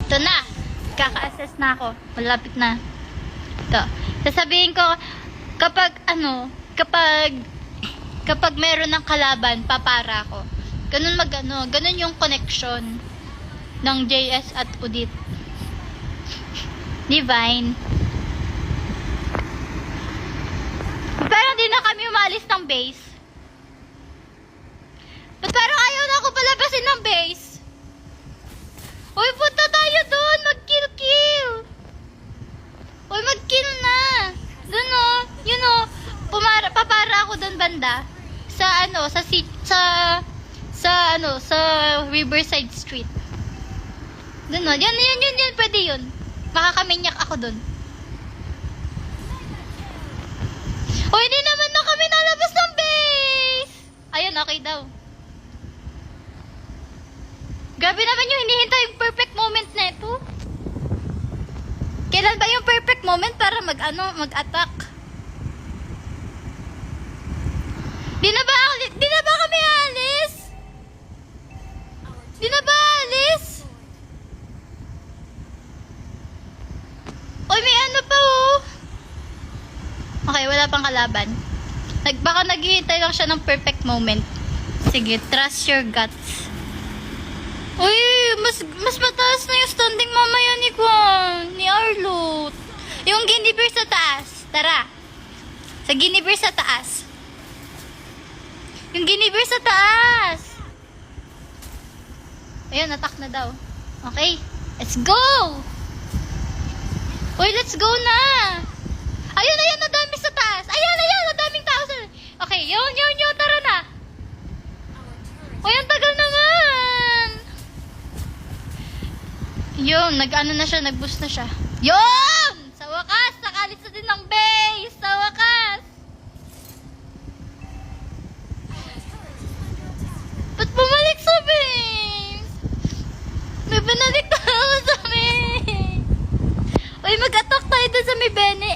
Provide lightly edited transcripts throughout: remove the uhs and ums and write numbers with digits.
Ito na. Kaka-assess na ako. Malapit na. Ito. Sasabihin ko, kapag meron ng kalaban, papara ko. Ganun yung connection ng JS at Udit. Divine. Pero hindi na kami umalis ng base. Ba't parang ayaw na ako palabasin ng base? Uy, punta tayo doon! Mag-kill! Uy, mag-kill na! Doon o, yun o. Papara ako doon banda. Sa Riverside Street. Doon o. Yan. Pwede yun. Makakaminyak ako doon. Uy, hindi naman na kami nalabas ng base! Ayun, okay daw. Grabe naman yung hinihintay yung perfect moment na ito. Kailan ba yung perfect moment para mag-attack? Di na ba kami alis? Di na ba alis? Uy, may ano pa oh. Okay, wala pang kalaban. Baka naghihintay lang siya ng perfect moment. Sige, trust your guts. Uy, mas mataas na yung standing mamaya ni Arlo. Yung Guinevere sa taas. Tara. Sa Guinevere sa taas. Yung Guinevere sa taas. Ayun, attack na daw. Okay, let's go. Uy, let's go na. Ayun, nadami sa taas. Ayun, nadaming tao sa... Okay, yun, tara na. Uy, ang tagal naman. Yun, nag-boost na siya. Yun! Sa wakas, nakalit sa din ng base. Sa wakas. Ba't bumalik sa base? May binalik na ako sa base. Uy, mag-attack tayo dun sa may Bene.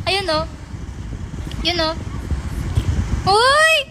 Ayun o. Yun o. Uy!